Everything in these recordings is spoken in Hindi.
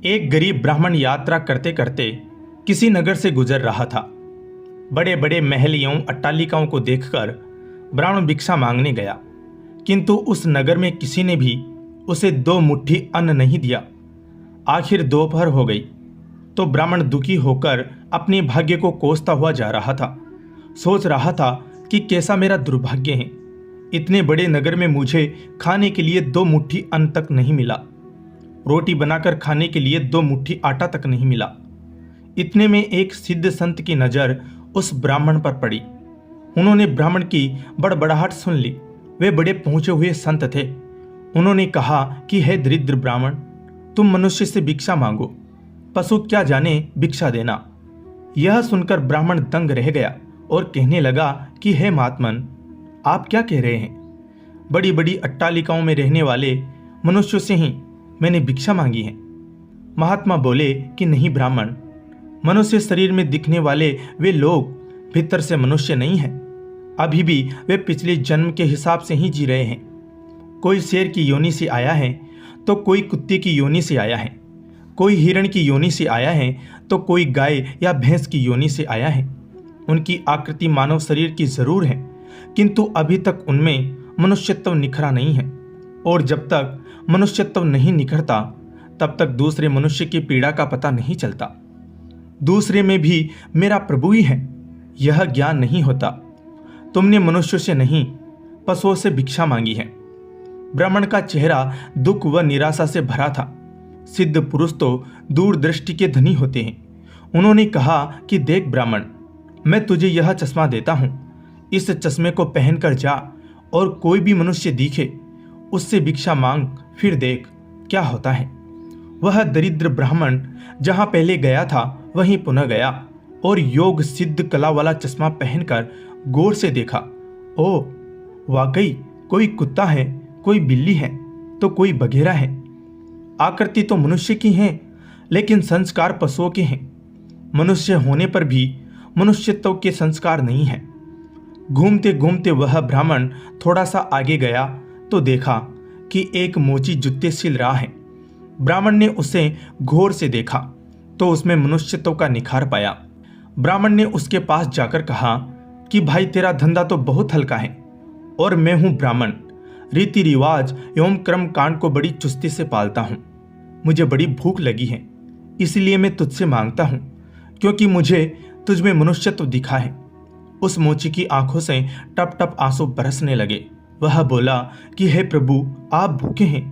एक गरीब ब्राह्मण यात्रा करते करते किसी नगर से गुजर रहा था। बड़े बड़े महल एवं अट्टालिकाओं को देखकर ब्राह्मण भिक्षा मांगने गया, किंतु उस नगर में किसी ने भी उसे 2 मुट्ठी अन्न नहीं दिया। आखिर दोपहर हो गई तो ब्राह्मण दुखी होकर अपने भाग्य को कोसता हुआ जा रहा था। सोच रहा था कि कैसा मेरा दुर्भाग्य है, इतने बड़े नगर में मुझे खाने के लिए 2 मुट्ठी अन्न तक नहीं मिला, रोटी बनाकर खाने के लिए 2 मुट्ठी आटा तक नहीं मिला। इतने में एक सिद्ध संत की नजर उस ब्राह्मण पर पड़ी। उन्होंने ब्राह्मण की बड़बड़ाहट सुन ली। वे बड़े पहुंचे हुए संत थे। उन्होंने कहा कि हे दरिद्र ब्राह्मण, तुम मनुष्य से भिक्षा मांगो, पशु क्या जाने भिक्षा देना। यह सुनकर ब्राह्मण दंग रह गया और कहने लगा कि हे महात्मन, आप क्या कह रहे हैं? बड़ी बड़ी अट्टालिकाओं में रहने वाले मनुष्यों से ही मैंने भिक्षा मांगी है। महात्मा बोले कि नहीं ब्राह्मण, मनुष्य शरीर में दिखने वाले वे लोग भीतर से मनुष्य नहीं हैं। अभी भी वे पिछले जन्म के हिसाब से ही जी रहे हैं। कोई शेर की योनि से आया है तो कोई कुत्ते की योनि से आया है, कोई हिरण की योनि से आया है तो कोई गाय या भैंस की योनि से आया है। उनकी आकृति मानव शरीर की जरूर है, किंतु अभी तक उनमें मनुष्यत्व निखरा नहीं है, और जब तक मनुष्यत्व नहीं निखरता तब तक दूसरे मनुष्य की पीड़ा का पता नहीं चलता। दूसरे में भी मेरा प्रभु ही है, यह ज्ञान नहीं होता। तुमने मनुष्यों से नहीं, पशुओं से भिक्षा मांगी है। ब्राह्मण का चेहरा दुख व निराशा से भरा था। सिद्ध पुरुष तो दूरदृष्टि के धनी होते हैं। उन्होंने कहा कि देख ब्राह्मण, मैं तुझे यह चश्मा देता हूं, इस चश्मे को पहनकर जा और कोई भी मनुष्य दिखे उससे भिक्षा मांग, फिर देख क्या होता है। वह दरिद्र ब्राह्मण जहां पहले गया था वहीं पुनः गया और योग सिद्ध कला वाला चश्मा पहनकर गौर से देखा। ओ, वाकई कोई कुत्ता है, कोई बिल्ली है तो कोई बघेरा है। आकृति तो मनुष्य की है, लेकिन संस्कार पशुओं के हैं। मनुष्य होने पर भी मनुष्यत्व के संस्कार नहीं है। घूमते घूमते वह ब्राह्मण थोड़ा सा आगे गया तो देखा कि एक मोची जूते सिल रहा है। ब्राह्मण ने उसे गौर से देखा तो उसमें मनुष्यत्व का निखार पाया। ब्राह्मण ने उसके पास जाकर कहा कि भाई, तेरा धंधा तो बहुत हल्का है और मैं हूं ब्राह्मण, रीति रिवाज एवं कर्म कांड को बड़ी चुस्ती से पालता हूं। मुझे बड़ी भूख लगी है, इसलिए मैं तुझसे मांगता हूं, क्योंकि मुझे तुझ में मनुष्यत्व दिखा है। उस मोची की आंखों से टप टप आंसू बरसने लगे। वह बोला कि हे प्रभु, आप भूखे हैं।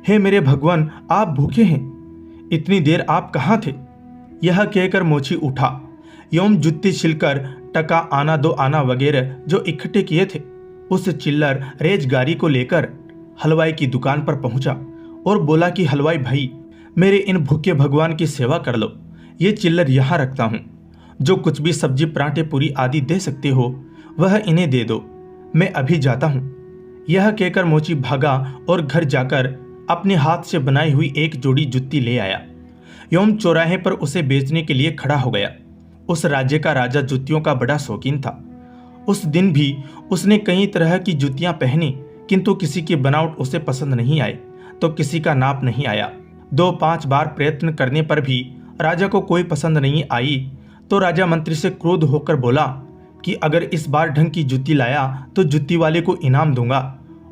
हे मेरे भगवान, आप भूखे हैं। इतनी देर आप कहाँ थे? यह कहकर मोची उठा एवं जुत्ती छिलकर टका, आना दो आना वगैरह जो इकट्ठे किए थे उस चिल्लर रेजगारी को लेकर हलवाई की दुकान पर पहुंचा और बोला कि हलवाई भाई, मेरे इन भूखे भगवान की सेवा कर लो। ये चिल्लर यहाँ रखता हूँ, जो कुछ भी सब्जी पराठे पूरी आदि दे सकते हो वह इन्हें दे दो, मैं अभी जाता हूँ। यह कहकर मोची भागा और घर जाकर अपने हाथ से बनाई हुई एक जोड़ी जुत्ती ले आया एवं चौराहे पर उसे बेचने के लिए खड़ा हो गया। उस राज्य का राजा जुतियों का बड़ा शौकीन था। उस दिन भी उसने कई तरह की जुतियां पहनी, किंतु किसी की बनावट उसे पसंद नहीं आई तो किसी का नाप नहीं आया। 2-5 बार प्रयत्न करने पर भी राजा को कोई पसंद नहीं आई तो राजा मंत्री से क्रोध होकर बोला कि अगर इस बार ढंग की जुत्ती लाया तो जुत्ती वाले को इनाम दूंगा,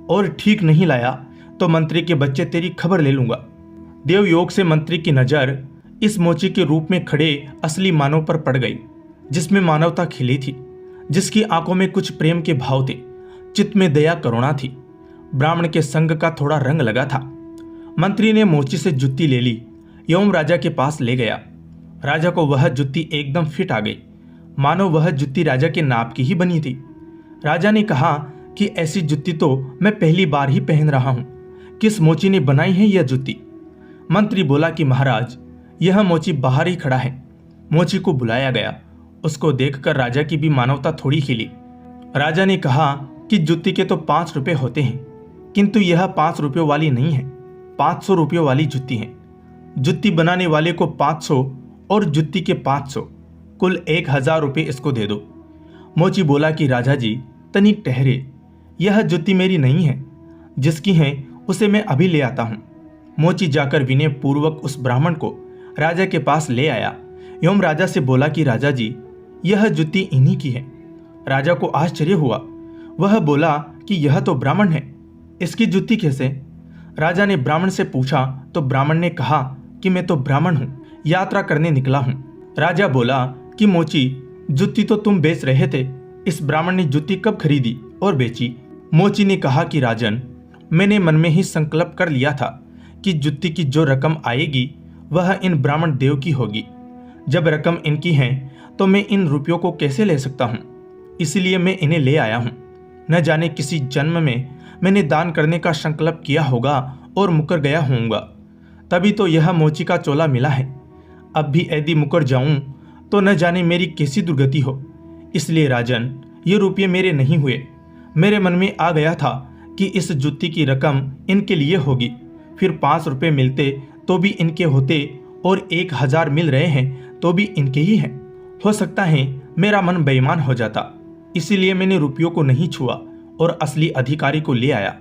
और ठीक नहीं लाया तो मंत्री के बच्चे तेरी खबर ले लूंगा। देव योग से मंत्री की नजर इस मोची के रूप में खड़े असली मानव पर पड़ गई, जिसमें मानवता खिली थी, जिसकी आंखों में कुछ प्रेम के भाव थे, चित्त में दया करुणा थी, ब्राह्मण के संग का थोड़ा रंग लगा था। मंत्री ने मोची से जुत्ती ले ली एवं राजा के पास ले गया। राजा को वह जुत्ती एकदम फिट आ गई, मानो वह जुत्ती राजा के नाप की ही बनी थी। राजा ने कहा कि ऐसी जुत्ती तो मैं पहली बार ही पहन रहा हूं, किस मोची ने बनाई है यह जुत्ती? मंत्री बोला कि महाराज, यह मोची बाहर ही खड़ा है। मोची को बुलाया गया। उसको देखकर राजा की भी मानवता थोड़ी खिली। राजा ने कहा कि जुत्ती के तो 5 रुपए होते हैं, किंतु यह 5 रुपयों वाली नहीं है, 500 रुपयों वाली जुत्ती है। जुत्ती बनाने वाले को 500 और जुत्ती के 500, कुल 1000 रुपये इसको दे दो। मोची बोला कि राजा जी, तनिक ठहरे, यह जुत्ती मेरी नहीं है, जिसकी है उसे मैं अभी ले आता हूं। मोची जाकर विनय पूर्वक उस ब्राह्मण को राजा के पास ले आया एवं राजा से बोला कि राजा जी, यह जुत्ती इन्हीं की है। राजा को आश्चर्य हुआ। वह बोला कि यह तो ब्राह्मण है, इसकी जुत्ती कैसे? राजा ने ब्राह्मण से पूछा तो ब्राह्मण ने कहा कि मैं तो ब्राह्मण हूँ, यात्रा करने निकला हूँ। राजा बोला कि मोची, जुत्ती तो तुम बेच रहे थे, इस ब्राह्मण ने जुत्ती कब खरीदी और बेची? मोची ने कहा कि राजन, मैंने मन में ही संकल्प कर लिया था कि जुत्ती की जो रकम आएगी वह इन ब्राह्मण देव की होगी। जब रकम इनकी है तो मैं इन रुपयों को कैसे ले सकता हूँ, इसलिए मैं इन्हें ले आया हूँ। न जाने किसी जन्म में मैंने दान करने का संकल्प किया होगा और मुकर गया होऊंगा, तभी तो यह मोची का चोला मिला है। अब भी यदि मुकर जाऊं तो न जाने मेरी कैसी दुर्गति हो। इसलिए राजन, ये रुपये मेरे नहीं हुए। मेरे मन में आ गया था कि इस जुत्ती की रकम इनके लिए होगी, फिर 5 रुपये मिलते तो भी इनके होते और 1000 मिल रहे हैं तो भी इनके ही हैं। हो सकता है मेरा मन बेईमान हो जाता, इसीलिए मैंने रुपयों को नहीं छुआ और असली अधिकारी को ले आया।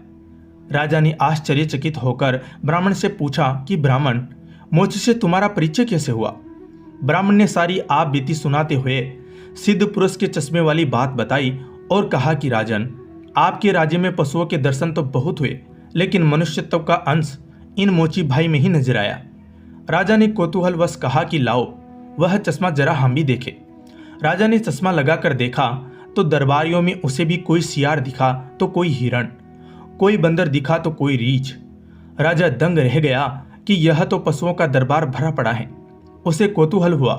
राजा ने आश्चर्यचकित होकर ब्राह्मण से पूछा कि ब्राह्मण, मोची से तुम्हारा परिचय कैसे हुआ? ब्राह्मण ने सारी आप बीती सुनाते हुए सिद्ध पुरुष के चश्मे वाली बात बताई और कहा कि राजन, आपके राज्य में पशुओं के दर्शन तो बहुत हुए, लेकिन मनुष्यत्व का अंश इन मोची भाई में ही नजर आया। राजा ने कौतूहलवश कहा कि लाओ वह चश्मा जरा हम भी देखें। राजा ने चश्मा लगाकर देखा तो दरबारियों में उसे भी कोई सियार दिखा तो कोई हिरण, कोई बंदर दिखा तो कोई रीछ। राजा दंग रह गया कि यह तो पशुओं का दरबार भरा पड़ा है। उसे कौतूहल हुआ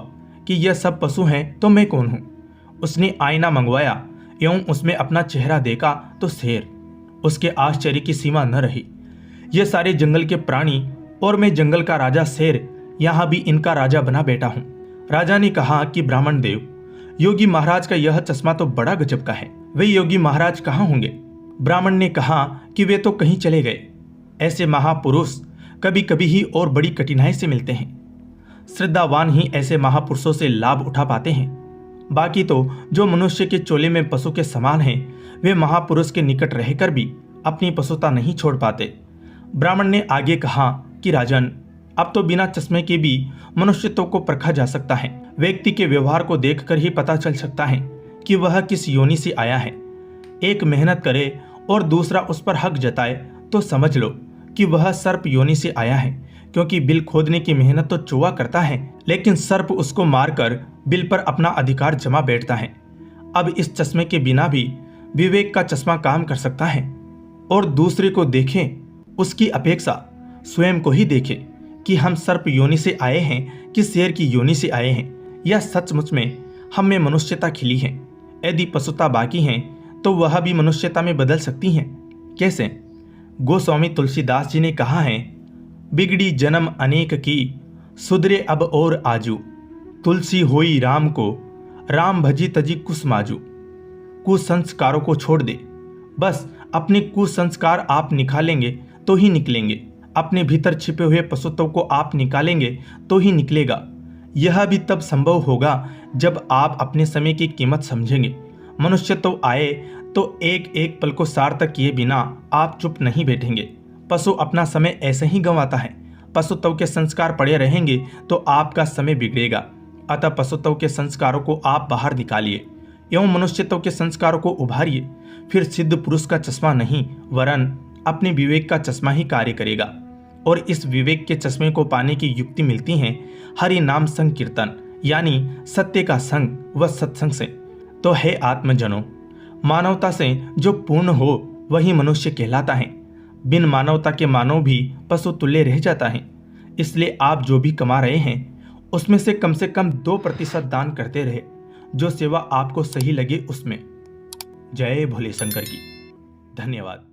कि यह सब पशु हैं तो मैं कौन हूँ। उसने आईना मंगवाया एवं उसमें अपना चेहरा देखा तो शेर। उसके आश्चर्य की सीमा न रही। ये सारे जंगल के प्राणी और मैं जंगल का राजा शेर यहाँ भी इनका राजा बना बैठा हूँ। राजा ने कहा कि ब्राह्मण देव, योगी महाराज का यह चश्मा तो बड़ा गजब का है। वे योगी महाराज कहाँ होंगे? ब्राह्मण ने कहा कि वे तो कहीं चले गए। ऐसे महापुरुष कभी कभी ही और बड़ी कठिनाई से मिलते हैं। श्रद्धावान ही ऐसे महापुरुषों से लाभ उठा पाते हैं। बाकी तो जो मनुष्य के चोले में पशु के समान हैं, वे महापुरुष के निकट रहकर भी अपनी पशुता नहीं छोड़ पाते। ब्राह्मण ने आगे कहा कि राजन, अब तो बिना चश्मे के भी मनुष्यत्व को परखा जा सकता है। व्यक्ति के व्यवहार को देखकर ही पता चल सकता है कि वह किस योनि से आया है। एक मेहनत करे और दूसरा उस पर हक जताए तो समझ लो कि वह सर्प योनि से आया है, क्योंकि बिल खोदने की मेहनत तो चूहा करता है, लेकिन सर्प उसको मारकर बिल पर अपना अधिकार जमा बैठता है। अब इस चश्मे के बिना भी विवेक का चश्मा काम कर सकता है और दूसरे को देखें उसकी अपेक्षा स्वयं को ही देखें कि हम सर्प योनि से आए हैं कि शेर की योनि से आए हैं। यह सचमुच में हम में मनुष्यता खिली है। यदि पशुता बाकी है तो वह भी मनुष्यता में बदल सकती हैं। कैसे? गोस्वामी तुलसीदास जी ने कहा है, बिगड़ी जन्म अनेक की, सुधरे अब और आजू। तुलसी होई राम को, राम भजी तजी कुसमाजू। कुसंस्कारों को छोड़ दे। बस अपने कुसंस्कार आप निकालेंगे तो ही निकलेंगे। अपने भीतर छिपे हुए पशुत्व को आप निकालेंगे तो ही निकलेगा। यह भी तब संभव होगा जब आप अपने समय की कीमत समझेंगे। मनुष्यत्व आए तो एक एक पल को सार्थक किए बिना आप चुप नहीं बैठेंगे। पशु अपना समय ऐसे ही गंवाता है। पशुत्व के संस्कार पड़े रहेंगे तो आपका समय बिगड़ेगा। अतः पशुत्व के संस्कारों को आप बाहर निकालिए एवं मनुष्यत्व के संस्कारों को उभारिए। फिर सिद्ध पुरुष का चश्मा नहीं वरन अपने विवेक का चश्मा ही कार्य करेगा। और इस विवेक के चश्मे को पाने की युक्ति मिलती है हरि नाम संकीर्तन, यानी सत्य का संग व सत्संग से। तो हे आत्मजनों, मानवता से जो पूर्ण हो वही मनुष्य कहलाता है। बिन मानवता के मानव भी पशु तुल्य रह जाता है। इसलिए आप जो भी कमा रहे हैं उसमें से कम 2% दान करते रहे, जो सेवा आपको सही लगे उसमें। जय भोले शंकर की। धन्यवाद।